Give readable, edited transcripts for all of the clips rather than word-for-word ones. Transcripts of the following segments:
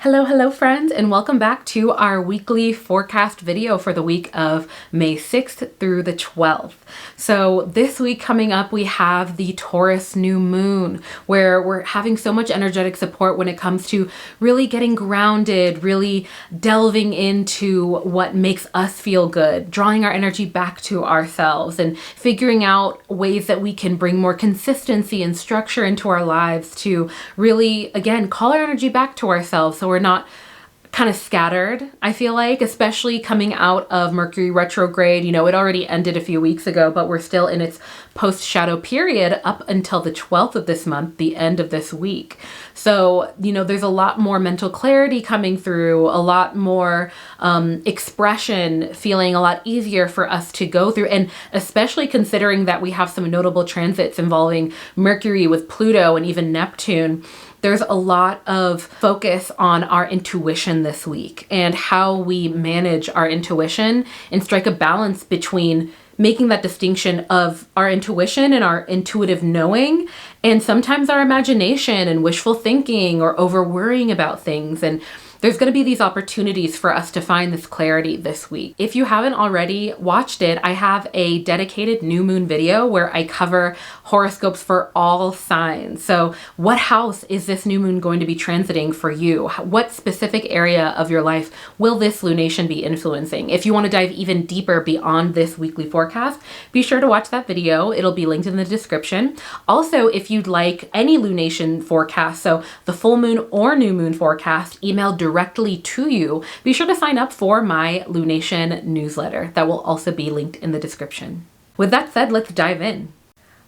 Hello friends, and welcome back to our weekly forecast video for the week of May 6th through the 12th. So this week coming up, we have the Taurus new moon, where we're having so much energetic support when it comes to really getting grounded, really delving into what makes us feel good, drawing our energy back to ourselves and figuring out ways that we can bring more consistency and structure into our lives to really, again, call our energy back to ourselves so we're not kind of scattered, I feel like, especially coming out of Mercury retrograde. It already ended a few weeks ago, but we're still in its post-shadow period up until the 12th of this month, the end of this week. So, there's a lot more mental clarity coming through, a lot more expression feeling a lot easier for us to go through. And especially considering that we have some notable transits involving Mercury with Pluto and even Neptune, there's a lot of focus on our intuition this week and how we manage our intuition and strike a balance between making that distinction of our intuition and our intuitive knowing, and sometimes our imagination and wishful thinking or over worrying about things. And there's going to be these opportunities for us to find this clarity this week. If you haven't already watched it, I have a dedicated new moon video where I cover horoscopes for all signs. So what house is this new moon going to be transiting for you? What specific area of your life will this lunation be influencing? If you want to dive even deeper beyond this weekly forecast, be sure to watch that video. It'll be linked in the description. Also, if you'd like any lunation forecast, so the full moon or new moon forecast, email directly to you, be sure to sign up for my lunation newsletter. That will also be linked in the description. With that said, let's dive in.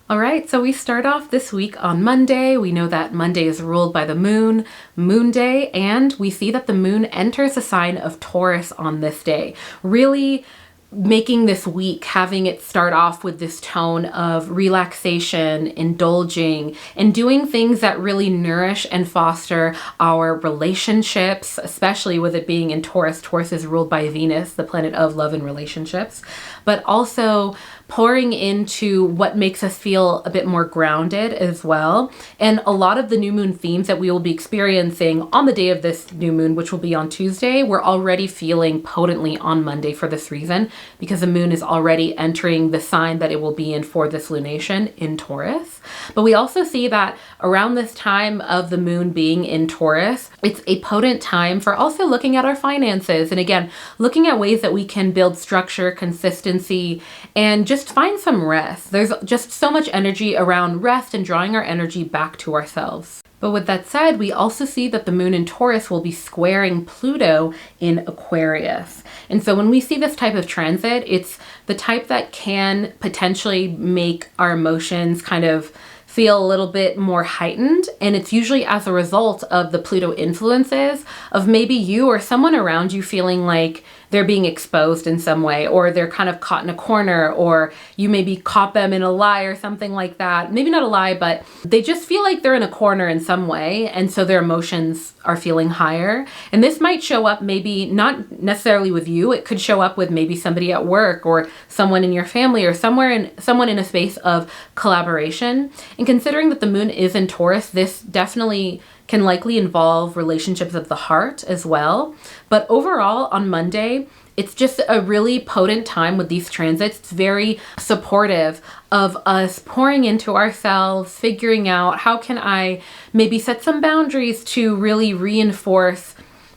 All right, so we start off this week on Monday. We know that Monday is ruled by the moon, Moon Day, and we see that the moon enters the sign of Taurus on this day, really making this week, having it start off with this tone of relaxation, indulging, and doing things that really nourish and foster our relationships, especially with it being in Taurus. Taurus is ruled by Venus, the planet of love and relationships, but also pouring into what makes us feel a bit more grounded as well. And a lot of the new moon themes that we will be experiencing on the day of this new moon, which will be on Tuesday, we're already feeling potently on Monday for this reason, because the moon is already entering the sign that it will be in for this lunation in Taurus. But we also see that around this time of the moon being in Taurus, it's a potent time for also looking at our finances. And again, looking at ways that we can build structure, consistency, and just find some rest. There's just so much energy around rest and drawing our energy back to ourselves. But with that said, we also see that the moon in Taurus will be squaring Pluto in Aquarius. And so when we see this type of transit, it's the type that can potentially make our emotions kind of feel a little bit more heightened. And it's usually as a result of the Pluto influences of maybe you or someone around you feeling like they're being exposed in some way, or they're kind of caught in a corner, or you maybe caught them in a lie or something like that. Maybe not a lie, but they just feel like they're in a corner in some way. And so their emotions are feeling higher. And this might show up maybe not necessarily with you. It could show up with maybe somebody at work or someone in your family or someone in a space of collaboration. And considering that the moon is in Taurus, this definitely can likely involve relationships of the heart as well. But overall, on Monday, it's just a really potent time with these transits. It's very supportive of us pouring into ourselves, figuring out how can I maybe set some boundaries to really reinforce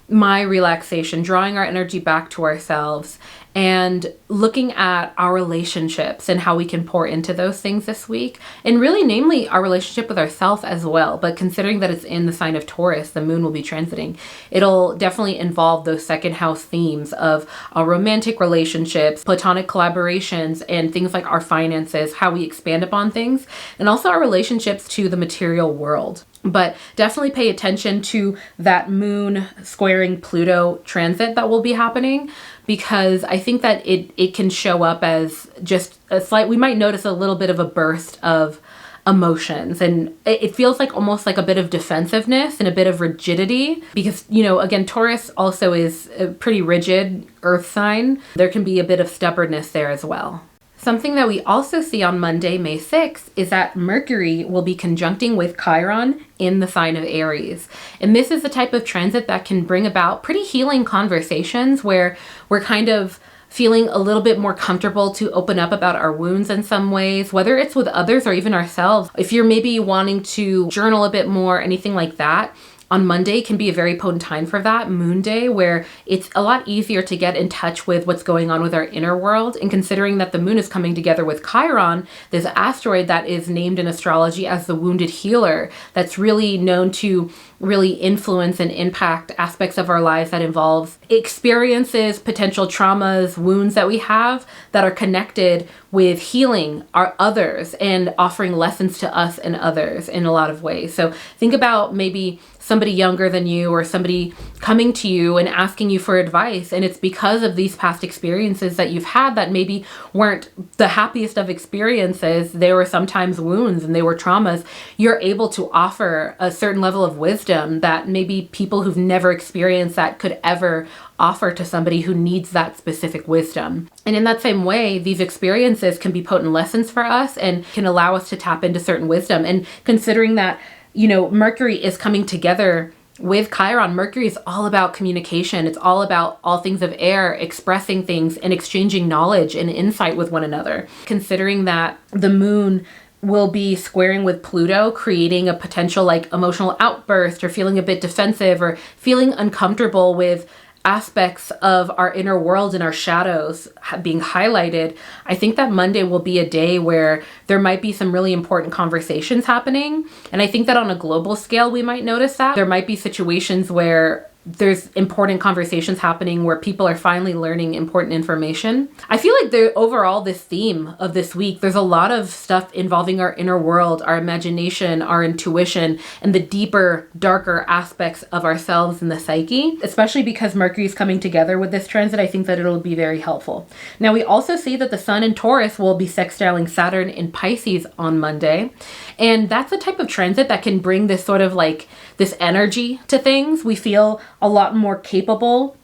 my relaxation, drawing our energy back to ourselves, and looking at our relationships and how we can pour into those things this week. And really, namely, our relationship with ourselves as well. But considering that it's in the sign of Taurus, the moon will be transiting, it'll definitely involve those second house themes of our romantic relationships, platonic collaborations, and things like our finances, how we expand upon things, and also our relationships to the material world. But definitely pay attention to that moon squaring Pluto transit that will be happening, because I think that it can show up as just a slight, we might notice a little bit of a burst of emotions, and it feels like almost like a bit of defensiveness and a bit of rigidity, because, again, Taurus also is a pretty rigid earth sign. There can be a bit of stubbornness there as well. Something that we also see on Monday, May 6th, is that Mercury will be conjuncting with Chiron in the sign of Aries. And this is the type of transit that can bring about pretty healing conversations where we're kind of feeling a little bit more comfortable to open up about our wounds in some ways, whether it's with others or even ourselves. If you're maybe wanting to journal a bit more, anything like that, on Monday can be a very potent time for that, Moon Day, where it's a lot easier to get in touch with what's going on with our inner world. And considering that the moon is coming together with Chiron, this asteroid that is named in astrology as the wounded healer, that's really known to really influence and impact aspects of our lives that involves experiences, potential traumas, wounds that we have that are connected with healing our others and offering lessons to us and others in a lot of ways. So think about maybe somebody younger than you or somebody coming to you and asking you for advice, and it's because of these past experiences that you've had that maybe weren't the happiest of experiences. They were sometimes wounds and they were traumas. You're able to offer a certain level of wisdom that maybe people who've never experienced that could ever offer to somebody who needs that specific wisdom. And in that same way, these experiences can be potent lessons for us and can allow us to tap into certain wisdom. And considering that, Mercury is coming together with Chiron, Mercury is all about communication. It's all about all things of air, expressing things and exchanging knowledge and insight with one another. Considering that the moon will be squaring with Pluto, creating a potential like emotional outburst or feeling a bit defensive or feeling uncomfortable with aspects of our inner world and our shadows being highlighted, I think that Monday will be a day where there might be some really important conversations happening. And I think that on a global scale, we might notice that there might be situations where there's important conversations happening where people are finally learning important information. I feel like overall this theme of this week, there's a lot of stuff involving our inner world, our imagination, our intuition, and the deeper, darker aspects of ourselves and the psyche, especially because Mercury is coming together with this transit. I think that it'll be very helpful. Now, we also see that the Sun in Taurus will be sextiling Saturn in Pisces on Monday. And that's the type of transit that can bring this sort of like this energy to things. We feel a lot more capable.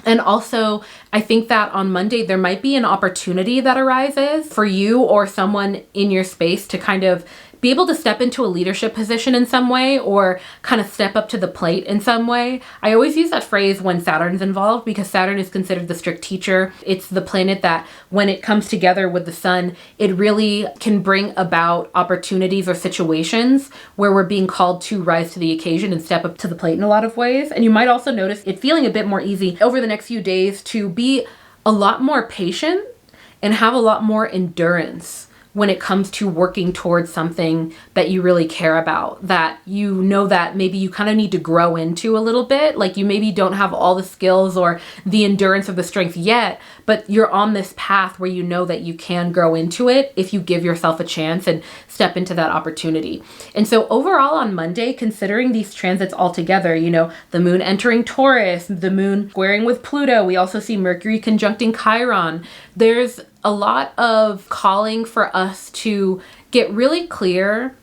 And also, I think that on Monday, there might be an opportunity that arises for you or someone in your space to kind of be able to step into a leadership position in some way or kind of step up to the plate in some way. I always use that phrase when Saturn's involved because Saturn is considered the strict teacher. It's the planet that when it comes together with the sun, it really can bring about opportunities or situations where we're being called to rise to the occasion and step up to the plate in a lot of ways. And you might also notice it feeling a bit more easy over the next few days to be a lot more patient and have a lot more endurance when it comes to working towards something that you really care about, that you know that maybe you kind of need to grow into a little bit. Like you maybe don't have all the skills or the endurance or the strength yet, but you're on this path where you know that you can grow into it if you give yourself a chance and step into that opportunity. And so overall on Monday, considering these transits all together, the moon entering Taurus, the moon squaring with Pluto, we also see Mercury conjuncting Chiron. There's a lot of calling for us to get really clear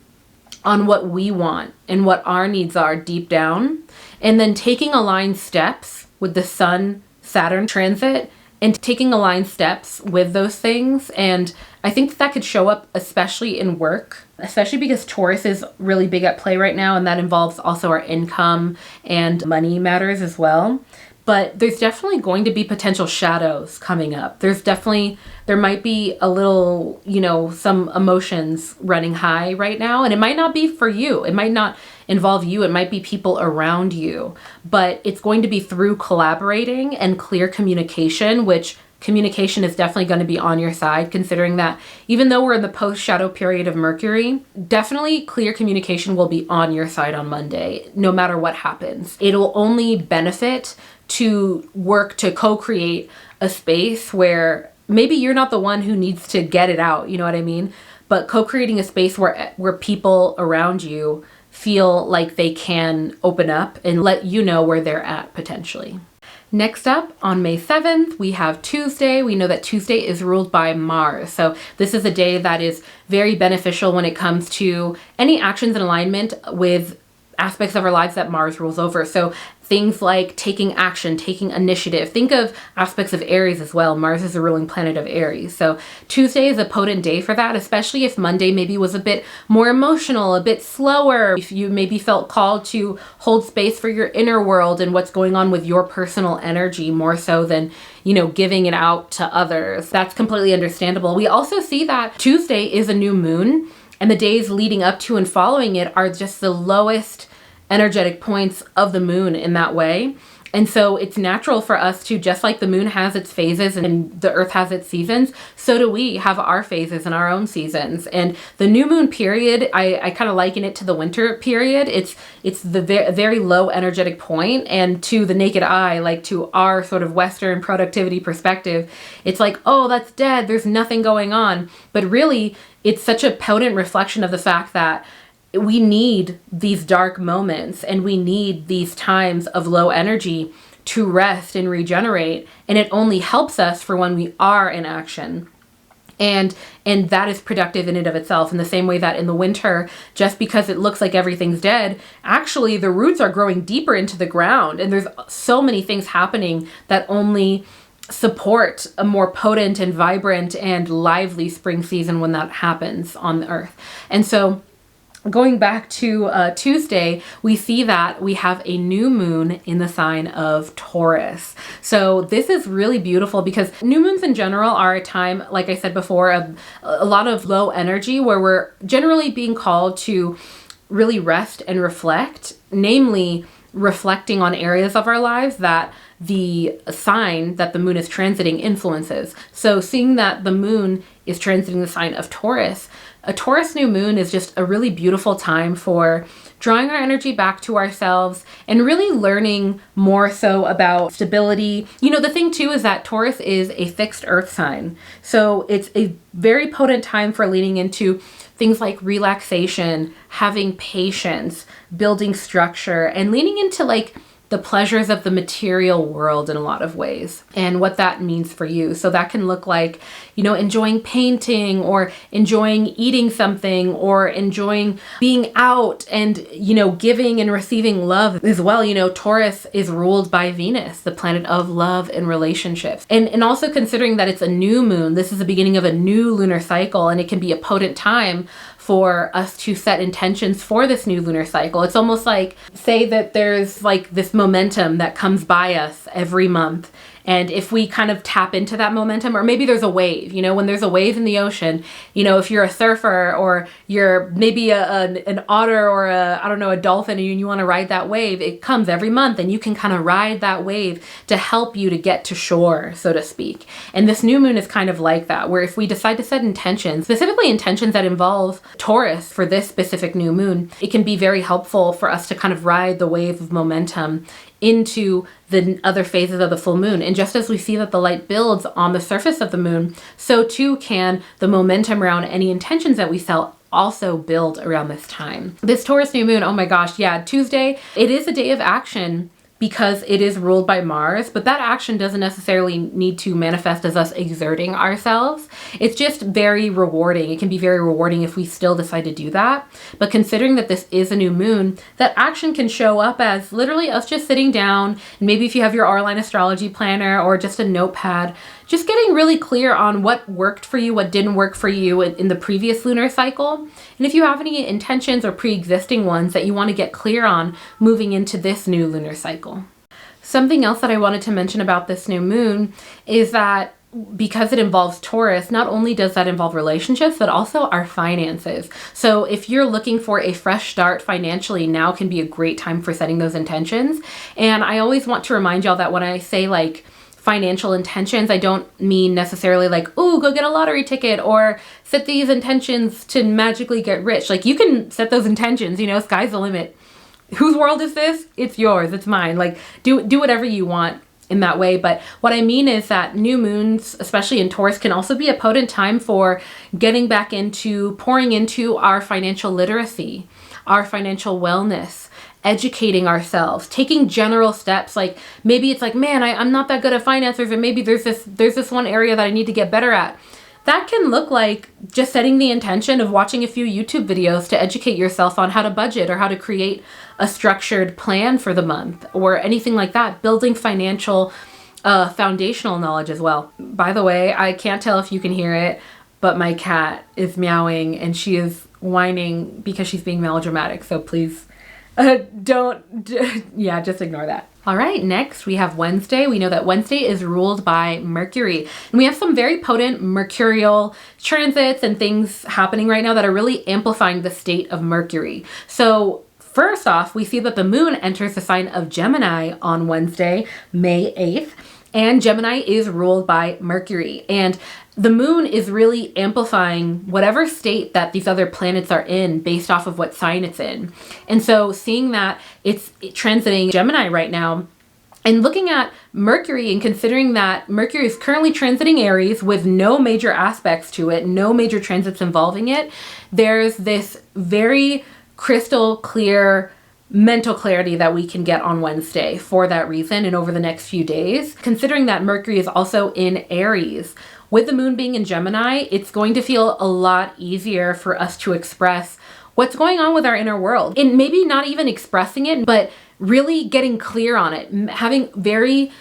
on what we want and what our needs are deep down, and then taking aligned steps with the Sun-Saturn transit and taking aligned steps with those things. And I think that could show up especially in work, especially because Taurus is really big at play right now, and that involves also our income and money matters as well. But there's definitely going to be potential shadows coming up. There might be a little, some emotions running high right now. And it might not be for you. It might not involve you. It might be people around you. But it's going to be through collaborating and clear communication, which communication is definitely going to be on your side, considering that even though we're in the post-shadow period of Mercury, definitely clear communication will be on your side on Monday, no matter what happens. It'll only benefit to work to co-create a space where maybe you're not the one who needs to get it out, you know what I mean? But co-creating a space where people around you feel like they can open up and let you know where they're at potentially. Next up, on May 7th, we have Tuesday. We know that Tuesday is ruled by Mars. So this is a day that is very beneficial when it comes to any actions in alignment with aspects of our lives that Mars rules over. So things like taking action, taking initiative. Think of aspects of Aries as well. Mars is the ruling planet of Aries. So Tuesday is a potent day for that, especially if Monday maybe was a bit more emotional, a bit slower. If you maybe felt called to hold space for your inner world and what's going on with your personal energy more so than, you know, giving it out to others. That's completely understandable. We also see that Tuesday is a new moon, and the days leading up to and following it are just the lowest energetic points of the moon in that way. And so it's natural for us to, just like the moon has its phases and the earth has its seasons, so do we have our phases and our own seasons. And the new moon period, I kind of liken it to the winter period. It's the very low energetic point, and to the naked eye, like to our sort of Western productivity perspective, it's like, oh, that's dead, there's nothing going on. But really, it's such a potent reflection of the fact that we need these dark moments and we need these times of low energy to rest and regenerate. And it only helps us for when we are in action. And that is productive in and of itself, in the same way that in the winter, just because it looks like everything's dead, actually the roots are growing deeper into the ground. And there's so many things happening that only support a more potent and vibrant and lively spring season when that happens on the earth. And so going back to Tuesday, we see that we have a new moon in the sign of Taurus. So this is really beautiful because new moons in general are a time, like I said before, of a lot of low energy, where we're generally being called to really rest and reflect, namely reflecting on areas of our lives that the sign that the moon is transiting influences. So seeing that the moon is transiting the sign of Taurus, a Taurus new moon is just a really beautiful time for drawing our energy back to ourselves and really learning more so about stability. You know, the thing too is that Taurus is a fixed earth sign. So it's a very potent time for leaning into things like relaxation, having patience, building structure, and leaning into like the pleasures of the material world in a lot of ways and what that means for you. So that can look like, you know, enjoying painting or enjoying eating something or enjoying being out and, you know, giving and receiving love as well. You know, Taurus is ruled by Venus, the planet of love and relationships. And also considering that it's a new moon, this is the beginning of a new lunar cycle, and it can be a potent time for us to set intentions for this new lunar cycle. It's almost like, say that there's like this momentum that comes by us every month. And if we kind of tap into that momentum, or maybe there's a wave, you know, when there's a wave in the ocean, you know, if you're a surfer or you're maybe an otter or a dolphin, and you want to ride that wave, it comes every month and you can kind of ride that wave to help you to get to shore, so to speak. And this new moon is kind of like that, where if we decide to set intentions, specifically intentions that involve Taurus for this specific new moon, it can be very helpful for us to kind of ride the wave of momentum into the other phases of the full moon. And just as we see that the light builds on the surface of the moon, so too can the momentum around any intentions that we set also build around this time. This Taurus new moon, oh my gosh, yeah, Tuesday, it is a day of action because it is ruled by Mars, but that action doesn't necessarily need to manifest as us exerting ourselves. It's just very rewarding. It can be very rewarding if we still decide to do that. But considering that this is a new moon, that action can show up as literally us just sitting down, and maybe if you have your R-line astrology planner or just a notepad, just getting really clear on what worked for you, what didn't work for you in the previous lunar cycle. And if you have any intentions or pre-existing ones that you want to get clear on moving into this new lunar cycle. Something else that I wanted to mention about this new moon is that because it involves Taurus, not only does that involve relationships, but also our finances. So if you're looking for a fresh start financially, now can be a great time for setting those intentions. And I always want to remind y'all that when I say like financial intentions, I don't mean necessarily like, ooh, go get a lottery ticket or set these intentions to magically get rich. Like, you can set those intentions, you know, sky's the limit. Whose world is this? It's yours, it's mine. Like, do whatever you want in that way. But what I mean is that new moons, especially in Taurus, can also be a potent time for getting back into pouring into our financial literacy, our financial wellness, educating ourselves, taking general steps. Like, maybe it's like, man, I'm not that good at finances, or maybe there's this one area that I need to get better at. that can look like just setting the intention of watching a few YouTube videos to educate yourself on how to budget or how to create a structured plan for the month or anything like that. Building financial foundational knowledge as well. By the way, I can't tell if you can hear it, but my cat is meowing and she is whining because she's being melodramatic. So please just ignore that. All right, next we have Wednesday. We know that Wednesday is ruled by Mercury. And we have some very potent mercurial transits and things happening right now that are really amplifying the state of Mercury. So first off, we see that the moon enters the sign of Gemini on Wednesday, May 8th. And Gemini is ruled by Mercury. And the moon is really amplifying whatever state that these other planets are in based off of what sign it's in. And so seeing that it's transiting Gemini right now and looking at Mercury and considering that Mercury is currently transiting Aries with no major aspects to it, no major transits involving it, there's this very crystal clear mental clarity that we can get on Wednesday for that reason and over the next few days. Considering that Mercury is also in Aries, with the moon being in Gemini, it's going to feel a lot easier for us to express what's going on with our inner world. And maybe not even expressing it, but really getting clear on it, having very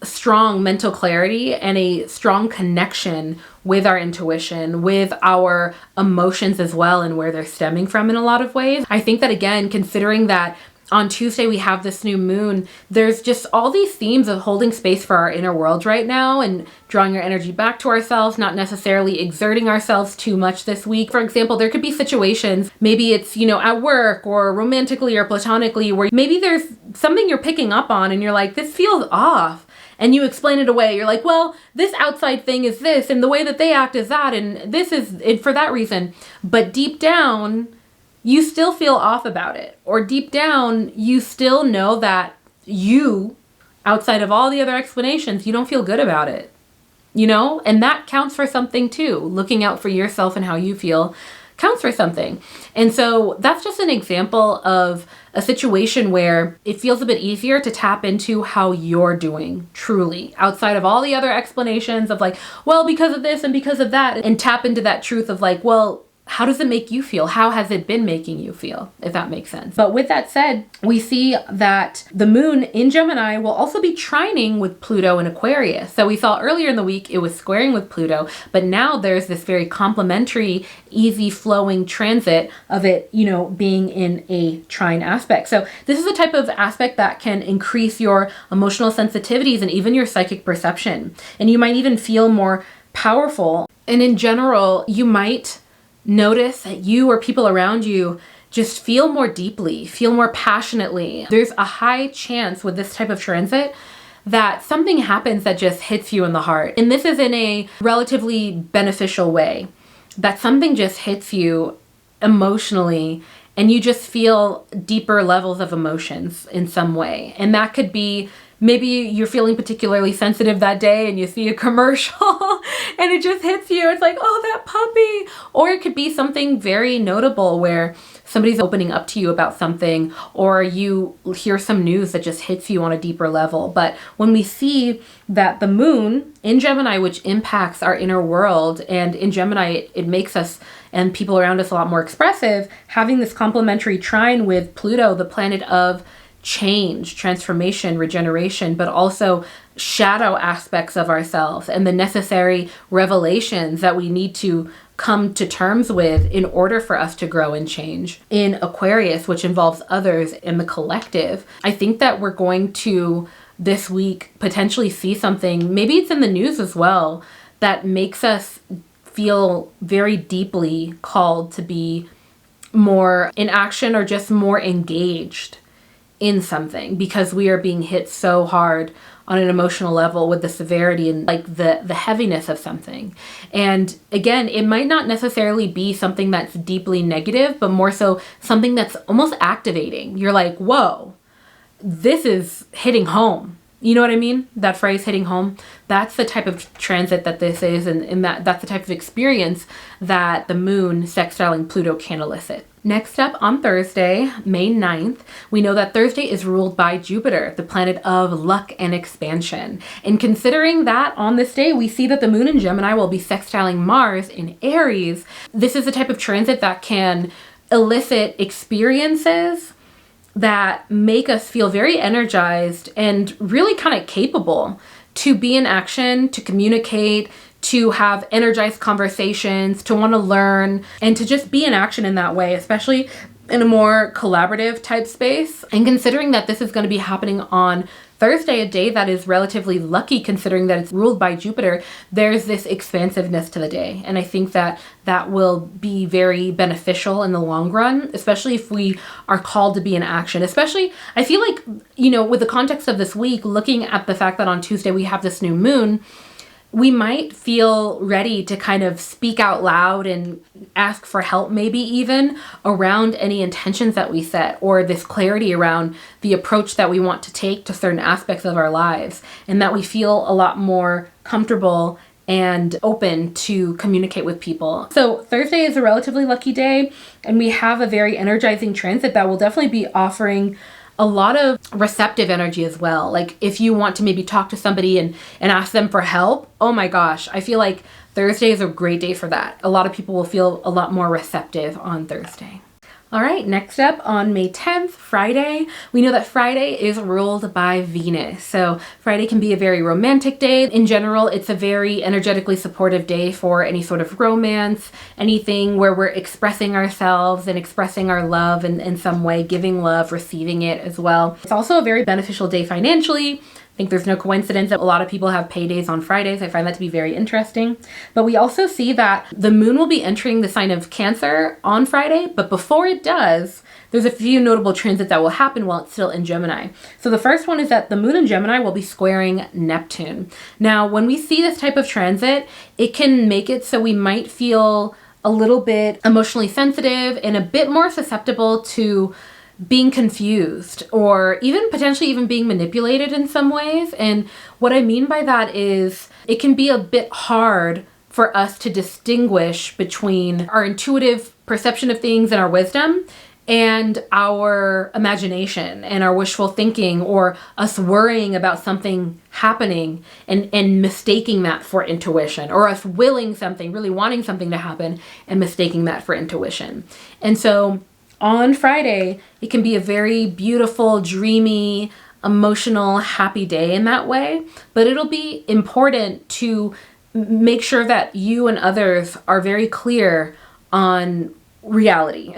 strong mental clarity and a strong connection with our intuition, with our emotions as well, and where they're stemming from in a lot of ways. I think that, again, considering that on Tuesday we have this new moon, there's just all these themes of holding space for our inner world right now and drawing our energy back to ourselves, not necessarily exerting ourselves too much this week. For example, there could be situations, maybe it's, at work or romantically or platonically, where maybe there's something you're picking up on and you're like, this feels off. And you explain it away. You're like, well, this outside thing is this, and the way that they act is that, and this is it for that reason. But deep down, you still feel off about it. Or deep down, you still know that you, outside of all the other explanations, you don't feel good about it. And that counts for something too. Looking out for yourself and how you feel counts for something. And so that's just an example of a situation where it feels a bit easier to tap into how you're doing truly, outside of all the other explanations of like, well, because of this and because of that, and tap into that truth of like, well, how does it make you feel? How has it been making you feel, if that makes sense? But with that said, we see that the moon in Gemini will also be trining with Pluto in Aquarius. So we saw earlier in the week it was squaring with Pluto, but now there's this very complementary, easy flowing transit of it, being in a trine aspect. So this is a type of aspect that can increase your emotional sensitivities and even your psychic perception. And you might even feel more powerful. And in general, you might notice that you or people around you just feel more deeply, feel more passionately. There's a high chance with this type of transit that something happens that just hits you in the heart. And this is in a relatively beneficial way, that something just hits you emotionally and you just feel deeper levels of emotions in some way. And that could be maybe you're feeling particularly sensitive that day and you see a commercial and it just hits you. It's like, oh, that puppy. Or it could be something very notable where somebody's opening up to you about something, or you hear some news that just hits you on a deeper level. But when we see that the moon in Gemini, which impacts our inner world, and in Gemini, it makes us and people around us a lot more expressive, having this complementary trine with Pluto, the planet of change, transformation, regeneration, but also shadow aspects of ourselves and the necessary revelations that we need to come to terms with in order for us to grow and change. In Aquarius, which involves others in the collective, I think that we're going to this week potentially see something, maybe it's in the news as well, that makes us feel very deeply called to be more in action or just more engaged in something, because we are being hit so hard on an emotional level with the severity and like the heaviness of something. And again, it might not necessarily be something that's deeply negative, but more so something that's almost activating. You're like, whoa, this is hitting home. You know what I mean? That phrase, hitting home. That's the type of transit that this is, and that's the type of experience that the moon sextiling Pluto can elicit. Next up, on Thursday, May 9th, we know that Thursday is ruled by Jupiter, the planet of luck and expansion. And considering that on this day, we see that the moon in Gemini will be sextiling Mars in Aries. This is the type of transit that can elicit experiences that make us feel very energized and really kind of capable to be in action, to communicate, to have energized conversations, to want to learn, and to just be in action in that way, especially in a more collaborative type space. And considering that this is going to be happening on Thursday, a day that is relatively lucky considering that it's ruled by Jupiter, there's this expansiveness to the day. And I think that that will be very beneficial in the long run, especially if we are called to be in action. Especially, I feel like, you know, with the context of this week, looking at the fact that on Tuesday we have this new moon, we might feel ready to kind of speak out loud and ask for help, maybe even around any intentions that we set, or this clarity around the approach that we want to take to certain aspects of our lives, and that we feel a lot more comfortable and open to communicate with people. So Thursday is a relatively lucky day, and we have a very energizing transit that will definitely be offering a lot of receptive energy as well. Like if you want to maybe talk to somebody and ask them for help, oh my gosh, I feel like Thursday is a great day for that. A lot of people will feel a lot more receptive on Thursday. All right, next up on May 10th, Friday, we know that Friday is ruled by Venus. So Friday can be a very romantic day. In general, it's a very energetically supportive day for any sort of romance, anything where we're expressing ourselves and expressing our love in some way, giving love, receiving it as well. It's also a very beneficial day financially. I think there's no coincidence that a lot of people have paydays on Fridays. I find that to be very interesting. But we also see that the moon will be entering the sign of Cancer on Friday, but before it does, there's a few notable transits that will happen while it's still in Gemini. So the first one is that the moon in Gemini will be squaring Neptune. Now, when we see this type of transit, it can make it so we might feel a little bit emotionally sensitive and a bit more susceptible to being confused, or even potentially even being manipulated in some ways. And what I mean by that is it can be a bit hard for us to distinguish between our intuitive perception of things and our wisdom and our imagination and our wishful thinking, or us worrying about something happening and mistaking that for intuition, or us willing something, really wanting something to happen and mistaking that for intuition. And so on Friday, it can be a very beautiful, dreamy, emotional, happy day in that way, but it'll be important to make sure that you and others are very clear on reality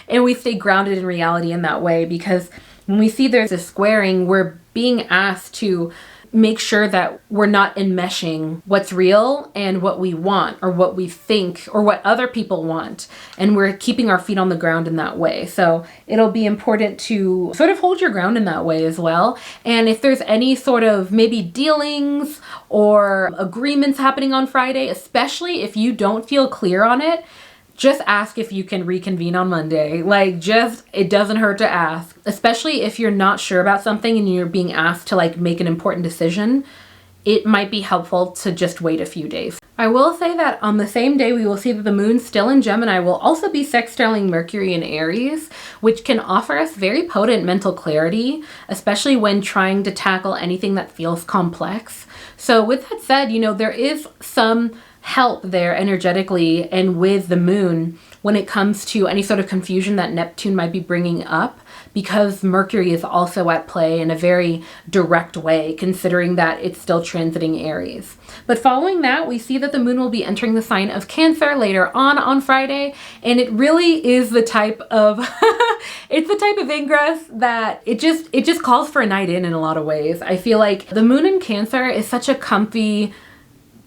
and we stay grounded in reality in that way, because when we see there's a squaring, we're being asked to make sure that we're not enmeshing what's real and what we want, or what we think, or what other people want, and we're keeping our feet on the ground in that way. So it'll be important to sort of hold your ground in that way as well. And if there's any sort of maybe dealings or agreements happening on Friday, especially if you don't feel clear on it, just ask if you can reconvene on Monday. It doesn't hurt to ask, especially if you're not sure about something and you're being asked to make an important decision. It might be helpful to just wait a few days. I will say that on the same day, we will see that the moon still in Gemini will also be sextiling Mercury in Aries, which can offer us very potent mental clarity, especially when trying to tackle anything that feels complex. So with that said, there is some help there energetically and with the moon when it comes to any sort of confusion that Neptune might be bringing up, because Mercury is also at play in a very direct way, considering that it's still transiting Aries. But following that, we see that the moon will be entering the sign of Cancer later on Friday, and it really is the type of it's the type of ingress that it just calls for a night in a lot of ways. I feel like the moon in Cancer is such a comfy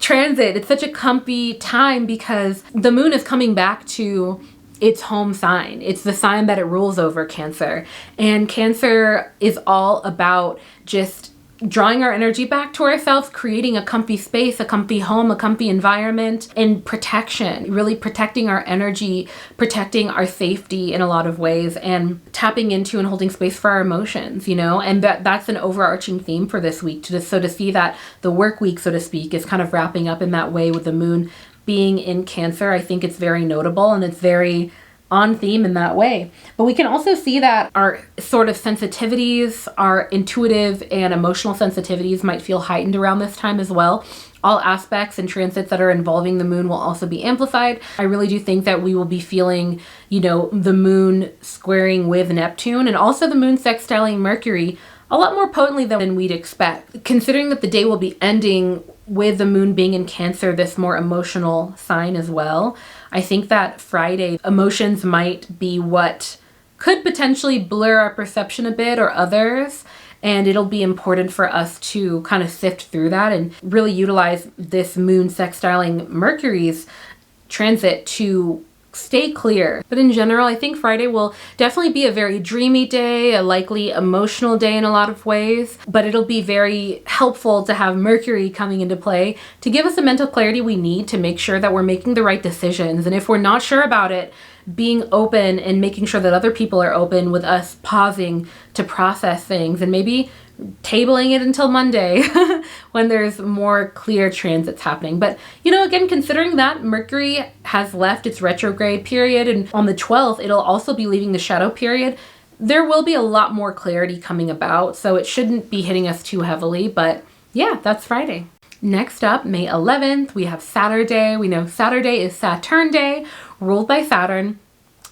transit. It's such a comfy time because the moon is coming back to its home sign. It's the sign that it rules over, Cancer. And Cancer is all about just drawing our energy back to ourselves, creating a comfy space, a comfy home, a comfy environment, and protection, really protecting our energy, protecting our safety in a lot of ways, and tapping into and holding space for our emotions, you know, and that's an overarching theme for this week. To see that the work week, so to speak, is kind of wrapping up in that way with the moon being in Cancer. I think it's very notable and it's very on theme in that way. But we can also see that our sort of sensitivities, our intuitive and emotional sensitivities might feel heightened around this time as well. All aspects and transits that are involving the moon will also be amplified. I really do think that we will be feeling, you know, the moon squaring with Neptune and also the moon sextiling Mercury a lot more potently than we'd expect. Considering that the day will be ending with the moon being in Cancer, this more emotional sign as well, I think that Friday emotions might be what could potentially blur our perception a bit or others. And it'll be important for us to kind of sift through that and really utilize this moon sextiling Mercury's transit to stay clear. But in general, I think Friday will definitely be a very dreamy day, a likely emotional day in a lot of ways, but it'll be very helpful to have Mercury coming into play to give us the mental clarity we need to make sure that we're making the right decisions. And if we're not sure about it, being open and making sure that other people are open with us pausing to process things and maybe tabling it until Monday when there's more clear transits happening. But, you know, again, considering that Mercury has left its retrograde period and on the 12th, it'll also be leaving the shadow period, there will be a lot more clarity coming about. So it shouldn't be hitting us too heavily. But yeah, that's Friday. Next up, May 11th, we have Saturday. We know Saturday is Saturn Day, ruled by Saturn.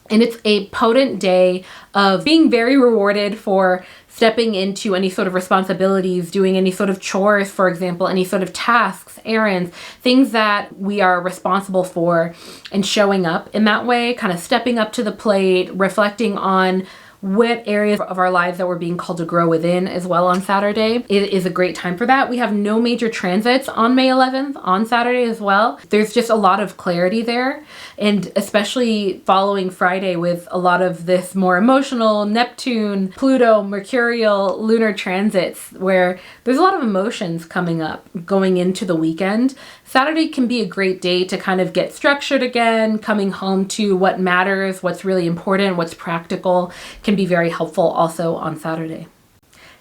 And it's a potent day of being very rewarded for stepping into any sort of responsibilities, doing any sort of chores, for example, any sort of tasks, errands, things that we are responsible for, and showing up in that way, kind of stepping up to the plate, reflecting on what areas of our lives that we're being called to grow within as well on Saturday. It is a great time for that. We have no major transits on May 11th on Saturday as well. There's just a lot of clarity there, and especially following Friday with a lot of this more emotional Neptune, Pluto, Mercurial lunar transits where there's a lot of emotions coming up going into the weekend. Saturday can be a great day to kind of get structured again, coming home to what matters, what's really important, what's practical, can be very helpful also on Saturday.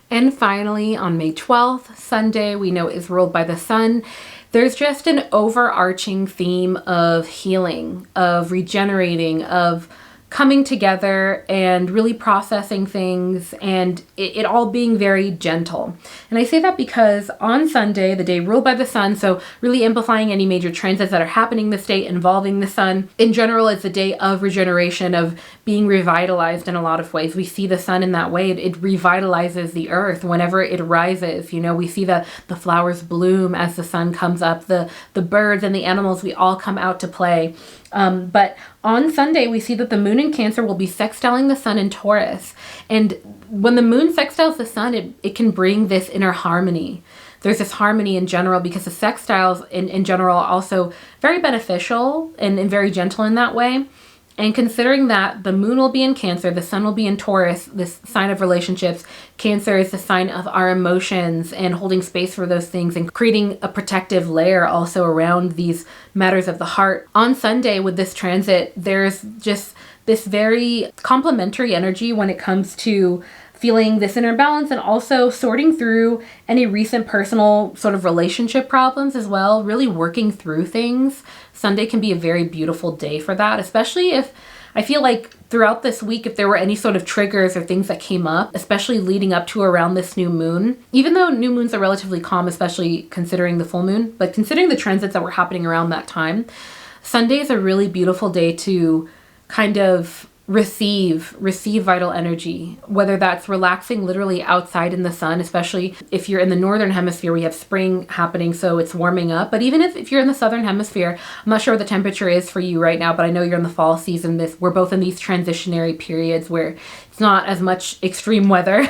And finally, on May 12th, Sunday, we know is ruled by the sun. There's just an overarching theme of healing, of regenerating, of coming together and really processing things, and it all being very gentle. And I say that because on Sunday, the day ruled by the sun, so really amplifying any major transits that are happening this day involving the sun, in general, it's a day of regeneration, of being revitalized in a lot of ways. We see the sun in that way. It revitalizes the earth whenever it rises. You know, we see the flowers bloom as the sun comes up, the birds and the animals, we all come out to play. But on Sunday, we see that the moon in Cancer will be sextiling the sun in Taurus. And when the moon sextiles the sun, it can bring this inner harmony. There's this harmony in general because the sextiles in general are also very beneficial and very gentle in that way. And considering that the moon will be in Cancer, the sun will be in Taurus, this sign of relationships, Cancer is the sign of our emotions and holding space for those things and creating a protective layer also around these matters of the heart. On Sunday with this transit, there's just this very complementary energy when it comes to feeling this inner balance and also sorting through any recent personal sort of relationship problems as well, really working through things. Sunday can be a very beautiful day for that, especially if I feel like throughout this week, if there were any sort of triggers or things that came up, especially leading up to around this new moon, even though new moons are relatively calm, especially considering the full moon, but considering the transits that were happening around that time, Sunday is a really beautiful day to kind of receive vital energy, whether that's relaxing literally outside in the sun, especially if you're in the northern hemisphere, we have spring happening, so it's warming up. But even if you're in the southern hemisphere, I'm not sure what the temperature is for you right now, but I know you're in the fall season. We're both in these transitionary periods where it's not as much extreme weather.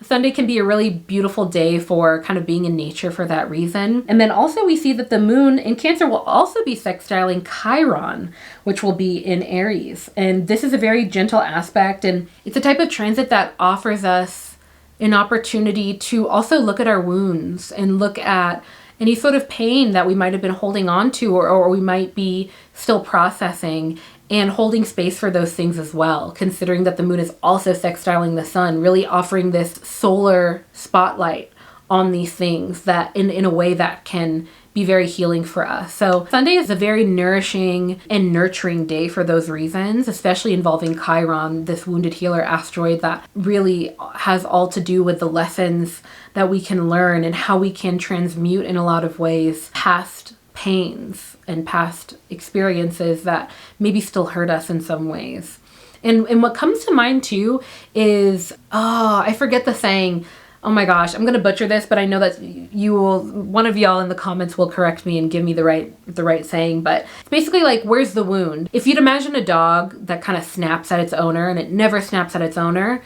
Sunday can be a really beautiful day for kind of being in nature for that reason. And then also we see that the moon in Cancer will also be sextiling Chiron, which will be in Aries. And this is a very gentle aspect, and it's a type of transit that offers us an opportunity to also look at our wounds and look at any sort of pain that we might have been holding on to, or we might be still processing, and holding space for those things as well, considering that the moon is also sextiling the sun, really offering this solar spotlight on these things that in a way that can be very healing for us. So Sunday is a very nourishing and nurturing day for those reasons, especially involving Chiron, this wounded healer asteroid that really has all to do with the lessons that we can learn and how we can transmute in a lot of ways past pains and past experiences that maybe still hurt us in some ways. And what comes to mind too is, I forget the saying. Oh my gosh, I'm gonna butcher this, but I know that one of y'all in the comments will correct me and give me the right saying, but it's basically like, where's the wound? If you'd imagine a dog that kind of snaps at its owner and it never snaps at its owner,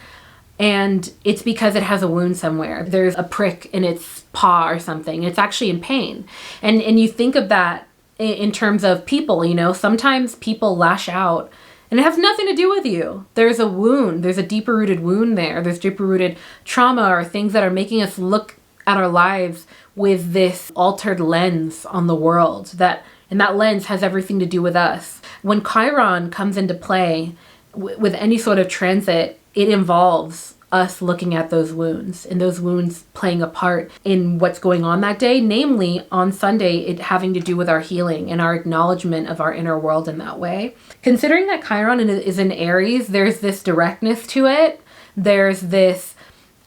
and it's because it has a wound somewhere. There's a prick in its paw or something. It's actually in pain. And you think of that in terms of people, you know, sometimes people lash out and it has nothing to do with you. There's a wound. There's a deeper rooted wound there. There's deeper rooted trauma or things that are making us look at our lives with this altered lens on the world. And that lens has everything to do with us. When Chiron comes into play with any sort of transit, it involves us looking at those wounds and those wounds playing a part in what's going on that day, namely on Sunday, it having to do with our healing and our acknowledgement of our inner world in that way. Considering that Chiron is in Aries, there's this directness to it. There's this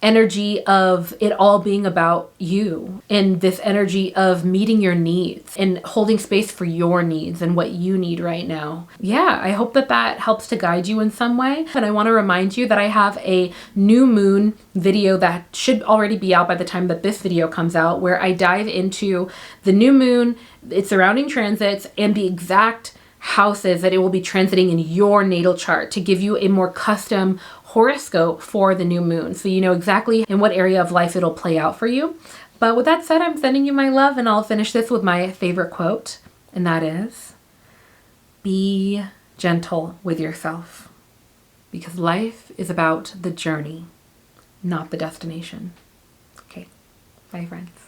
energy of it all being about you, and this energy of meeting your needs and holding space for your needs and what you need right now. Yeah, I hope that helps to guide you in some way. And I want to remind you that I have a new moon video that should already be out by the time that this video comes out, where I dive into the new moon, its surrounding transits, and the exact houses that it will be transiting in your natal chart to give you a more custom horoscope for the new moon, so you know exactly in what area of life it'll play out for you. But with that said, I'm sending you my love, and I'll finish this with my favorite quote, and that is, be gentle with yourself, because life is about the journey, not the destination. Okay, bye friends.